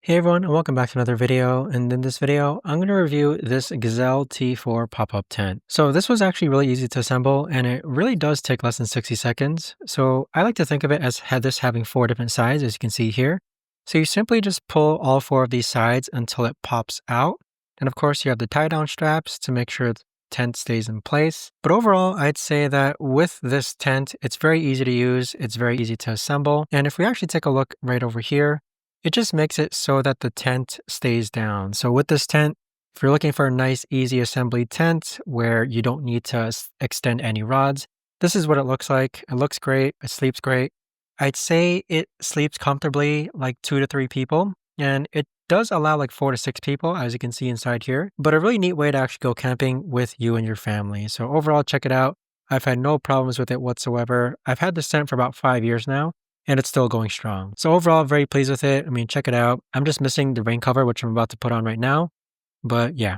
Hey everyone, and welcome back to another video. And in this video, I'm going to review this Gazelle T4 pop-up tent. So this was actually really easy to assemble, and it really does take less than 60 seconds. So I like to think of it as this having 4 different sides, as you can see here. So you simply just pull all 4 of these sides until it pops out. And of course, you have the tie-down straps to make sure the tent stays in place. But overall, I'd say that with this tent, it's very easy to use. It's very easy to assemble. And if we actually take a look right over here, it just makes it so that the tent stays down. So with this tent, if you're looking for a nice, easy assembly tent where you don't need to extend any rods, this is what it looks like. It looks great. It sleeps great. I'd say it sleeps comfortably like 2 to 3 people, and it does allow like 4 to 6 people, as you can see inside here, but a really neat way to actually go camping with you and your family. So overall, check it out. I've had no problems with it whatsoever. I've had this tent for about 5 years now, and it's still going strong. So overall, very pleased with it. I mean, check it out. I'm just missing the rain cover, which I'm about to put on right now. But yeah,